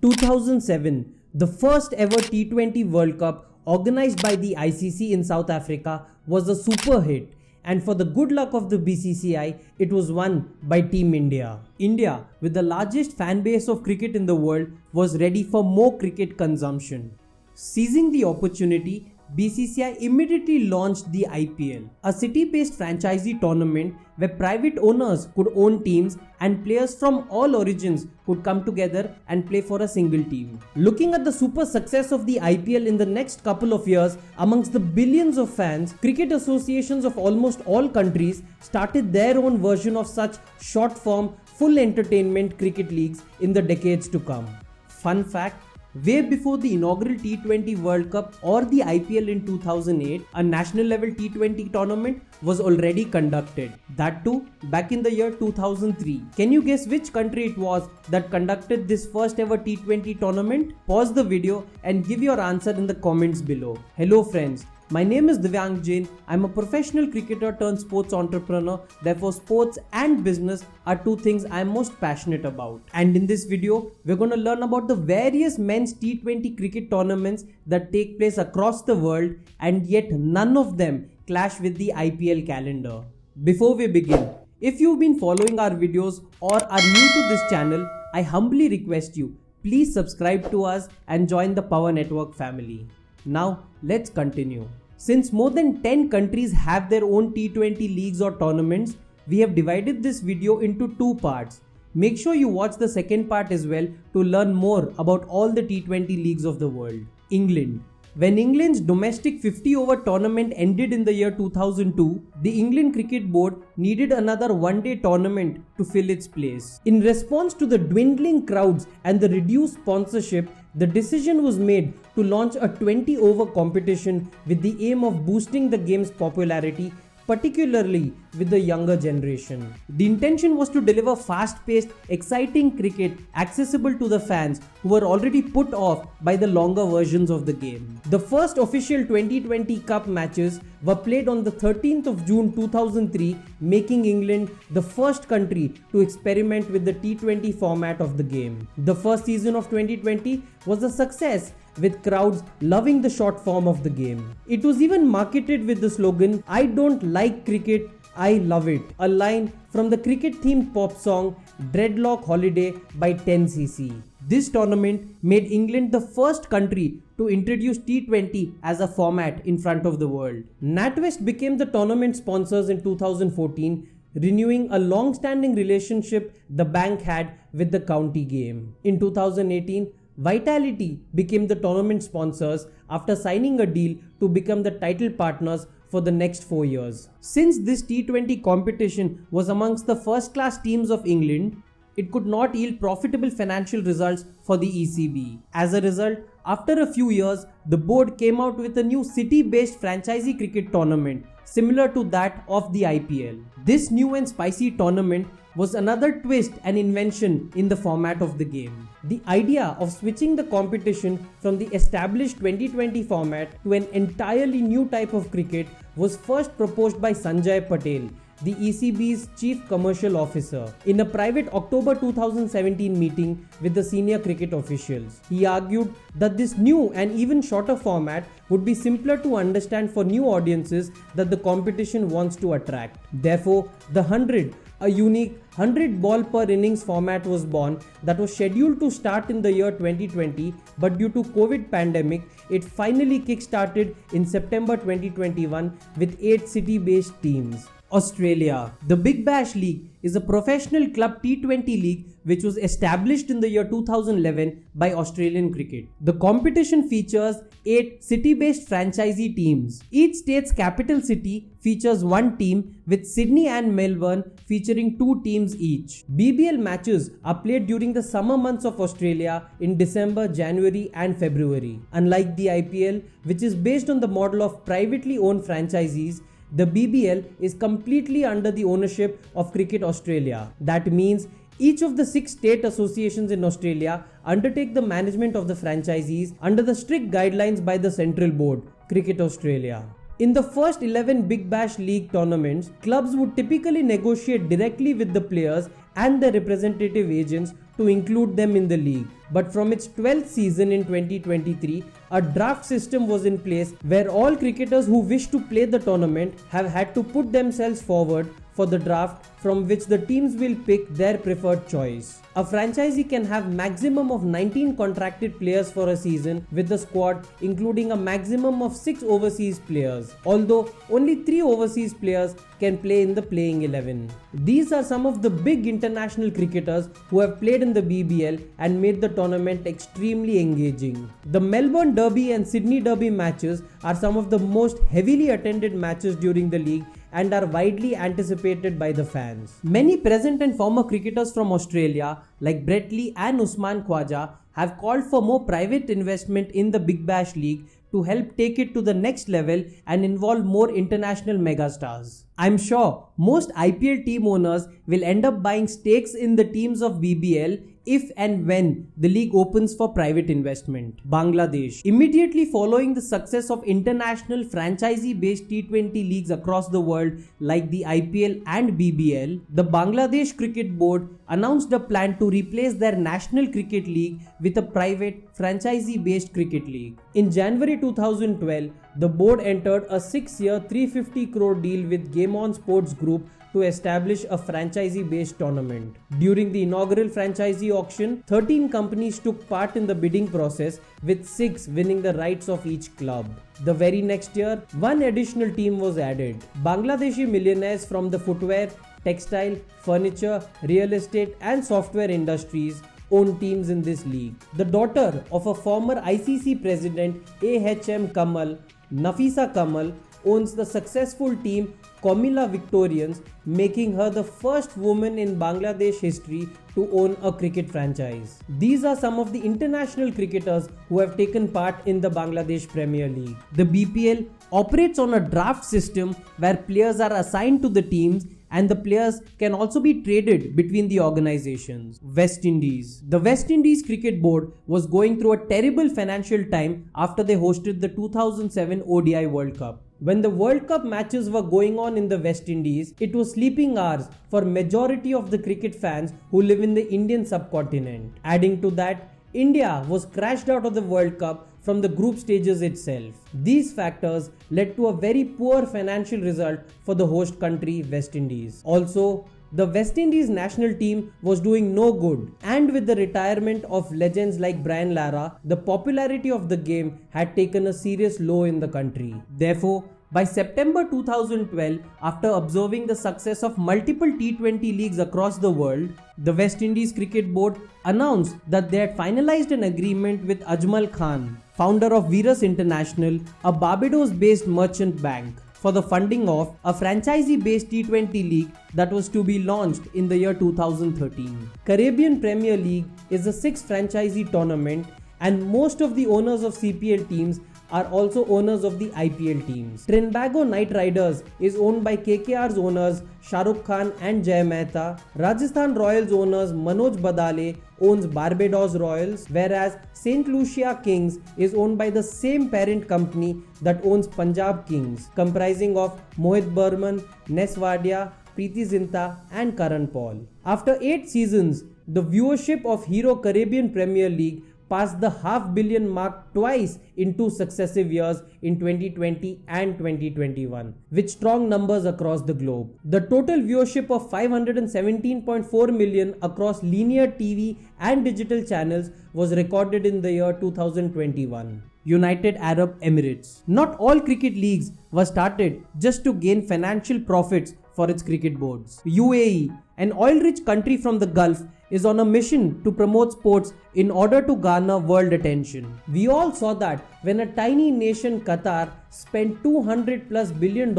2007, the first ever T20 World Cup organized by the ICC in South Africa was a super hit, and for the good luck of the BCCI, it was won by Team India. India, with the largest fan base of cricket in the world, was ready for more cricket consumption. Seizing the opportunity, BCCI immediately launched the IPL, a city-based franchisee tournament where private owners could own teams and players from all origins could come together and play for a single team. Looking at the super success of the IPL in the next couple of years amongst the billions of fans, cricket associations of almost all countries started their own version of such short-form, full entertainment cricket leagues in the decades to come. Fun fact: way before the inaugural T20 World Cup or the IPL in 2008, a national level T20 tournament was already conducted. That too back in the year 2003. Can you guess which country it was that conducted this first ever T20 tournament? Pause the video and give your answer in the comments below. Hello friends. My name is Divyang Jain. I'm a professional cricketer turned sports entrepreneur. Therefore, sports and business are two things I'm most passionate about. And in this video, we're going to learn about the various men's T20 cricket tournaments that take place across the world, and yet none of them clash with the IPL calendar. Before we begin, if you've been following our videos or are new to this channel, I humbly request you, please subscribe to us and join the Power Network family. Now, let's continue. Since more than 10 countries have their own T20 leagues or tournaments, we have divided this video into two parts. Make sure you watch the second part as well to learn more about all the T20 leagues of the world. England. When England's domestic 50-over tournament ended in the year 2002, the England Cricket Board needed another one-day tournament to fill its place. In response to the dwindling crowds and the reduced sponsorship, the decision was made to launch a 20-over competition with the aim of boosting the game's popularity, particularly with the younger generation. The intention was to deliver fast-paced, exciting cricket accessible to the fans who were already put off by the longer versions of the game. The first official 2020 Cup matches were played on the 13th of June 2003, making England the first country to experiment with the T20 format of the game. The first season of 2020 was a success, with crowds loving the short form of the game. It was even marketed with the slogan, "I don't like cricket, I love it," a line from the cricket-themed pop song Dreadlock Holiday by 10cc. This tournament made England the first country to introduce T20 as a format in front of the world. NatWest became the tournament sponsors in 2014, renewing a long-standing relationship the bank had with the county game. In 2018, Vitality became the tournament sponsors after signing a deal to become the title partners for the next 4 years. Since this T20 competition was amongst the first-class teams of England, it could not yield profitable financial results for the ECB. As a result, after a few years, the board came out with a new city-based franchisee cricket tournament similar to that of the IPL. This new and spicy tournament was another twist and invention in the format of the game. The idea of switching the competition from the established 2020 format to an entirely new type of cricket was first proposed by Sanjay Patel, the ECB's chief commercial officer, in a private October 2017 meeting with the senior cricket officials. He argued that this new and even shorter format would be simpler to understand for new audiences that the competition wants to attract. Therefore, the 100, a unique 100 ball per innings format was born that was scheduled to start in the year 2020, but due to COVID pandemic, it finally kick-started in September 2021 with 8 city-based teams. Australia. The Big Bash League is a professional club T20 league which was established in the year 2011 by Australian Cricket. The competition features 8 city-based franchisee teams. Each state's capital city features one team, with Sydney and Melbourne featuring 2 teams each. BBL matches are played during the summer months of Australia in December, January and February. Unlike the IPL, which is based on the model of privately owned franchisees, the BBL is completely under the ownership of Cricket Australia. That means each of the 6 state associations in Australia undertake the management of the franchisees under the strict guidelines by the central board, Cricket Australia. In the first 11 Big Bash League tournaments, clubs would typically negotiate directly with the players and their representative agents to include them in the league. But from its 12th season in 2023, a draft system was in place where all cricketers who wish to play the tournament have had to put themselves forward for the draft, from which the teams will pick their preferred choice. A franchisee can have maximum of 19 contracted players for a season with the squad, including a maximum of 6 overseas players, although only 3 overseas players can play in the playing 11. These are some of the big international cricketers who have played in the BBL and made the tournament extremely engaging. The Melbourne Derby and Sydney Derby matches are some of the most heavily attended matches during the league and are widely anticipated by the fans. Many present and former cricketers from Australia like Brett Lee and Usman Khwaja have called for more private investment in the Big Bash League to help take it to the next level and involve more international megastars. I'm sure most IPL team owners will end up buying stakes in the teams of BBL if and when the league opens for private investment. Bangladesh. Immediately following the success of international franchisee-based T20 leagues across the world like the IPL and BBL, the Bangladesh Cricket Board announced a plan to replace their National Cricket League with a private franchisee-based cricket league. In January 2012, the board entered a 6-year 350 crore deal with Game On Sports Group to establish a franchisee-based tournament. During the inaugural franchisee auction, 13 companies took part in the bidding process, with 6 winning the rights of each club. The very next year, 1 additional team was added. Bangladeshi millionaires from the footwear, textile, furniture, real estate and software industries own teams in this league. The daughter of a former ICC president AHM Kamal, Nafisa Kamal, owns the successful team Komila Victorians, making her the first woman in Bangladesh history to own a cricket franchise. These are some of the international cricketers who have taken part in the Bangladesh Premier League. The BPL operates on a draft system where players are assigned to the teams and the players can also be traded between the organizations. West Indies. The West Indies Cricket Board was going through a terrible financial time after they hosted the 2007 ODI World Cup. When the World Cup matches were going on in the West Indies, it was sleeping hours for majority of the cricket fans who live in the Indian subcontinent. Adding to that, India was crashed out of the World Cup from the group stages itself. These factors led to a very poor financial result for the host country West Indies. Also, the West Indies national team was doing no good, and with the retirement of legends like Brian Lara, the popularity of the game had taken a serious low in the country. Therefore, by September 2012, after observing the success of multiple T20 leagues across the world, the West Indies Cricket Board announced that they had finalized an agreement with Ajmal Khan, founder of Virus International, a Barbados-based merchant bank, for the funding of a franchisee-based T20 league that was to be launched in the year 2013. Caribbean Premier League is a 6 franchisee tournament, and most of the owners of CPL teams are also owners of the IPL teams. Trinbago Knight Riders is owned by KKR's owners Shah Rukh Khan and Jay Mehta. Rajasthan Royals owners Manoj Badale owns Barbados Royals, whereas St. Lucia Kings is owned by the same parent company that owns Punjab Kings, comprising of Mohit Burman, Nes Wadia, Preeti Zinta and Karan Paul. After 8 seasons, the viewership of Hero Caribbean Premier League passed the $500 million mark twice in 2 successive years in 2020 and 2021, with strong numbers across the globe. The total viewership of 517.4 million across linear TV and digital channels was recorded in the year 2021. United Arab Emirates. Not all cricket leagues were started just to gain financial profits for its cricket boards. UAE, an oil-rich country from the Gulf, is on a mission to promote sports in order to garner world attention. We all saw that when a tiny nation Qatar spent $200+ billion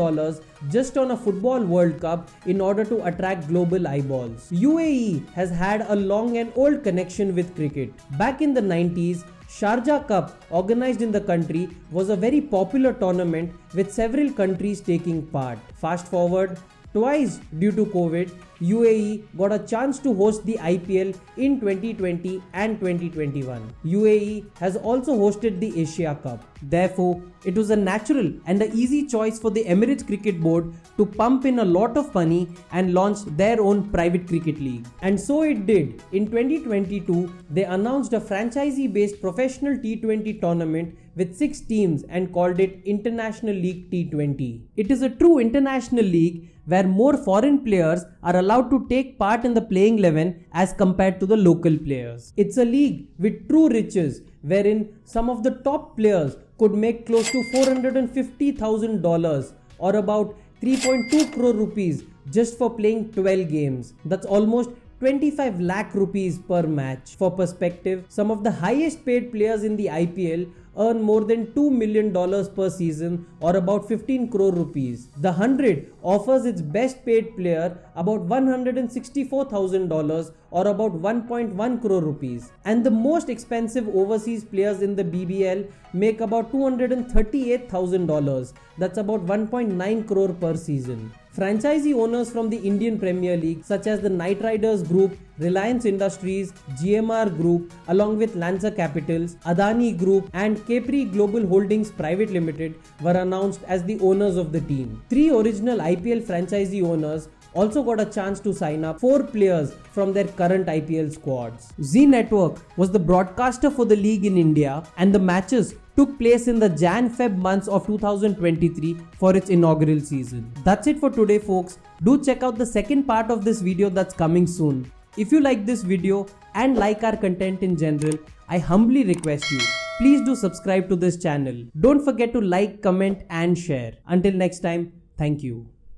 just on a football World Cup in order to attract global eyeballs. UAE has had a long and old connection with cricket. Back in the 90s, Sharjah Cup, organized in the country, was a very popular tournament with several countries taking part. Fast forward, twice due to COVID, UAE got a chance to host the IPL in 2020 and 2021. UAE has also hosted the Asia Cup. Therefore, it was a natural and an easy choice for the Emirates Cricket Board to pump in a lot of money and launch their own private cricket league. And so it did. In 2022, they announced a franchisee-based professional T20 tournament with 6 teams and called it International League T20. It is a true international league where more foreign players are allowed to take part in the playing 11 as compared to the local players. It's a league with true riches wherein some of the top players could make close to $450,000 or about 3.2 crore rupees just for playing 12 games. That's almost 25 lakh rupees per match. For perspective, some of the highest paid players in the IPL earn more than $2 million per season or about 15 crore rupees. The 100 offers its best paid player about $164,000 or about 1.1 crore rupees. And the most expensive overseas players in the BBL make about $238,000. That's about 1.9 crore per season. Franchisee owners from the Indian Premier League such as the Knight Riders Group, Reliance Industries, GMR Group along with Lanza Capitals, Adani Group and Capri Global Holdings Private Limited were announced as the owners of the team. 3 original IPL franchisee owners also got a chance to sign up 4 players from their current IPL squads. Zee Network was the broadcaster for the league in India and the matches took place in the Jan-Feb months of 2023 for its inaugural season. That's it for today, folks. Do check out the second part of this video that's coming soon. If you like this video and like our content in general, I humbly request you, please do subscribe to this channel. Don't forget to like, comment and share. Until next time, thank you.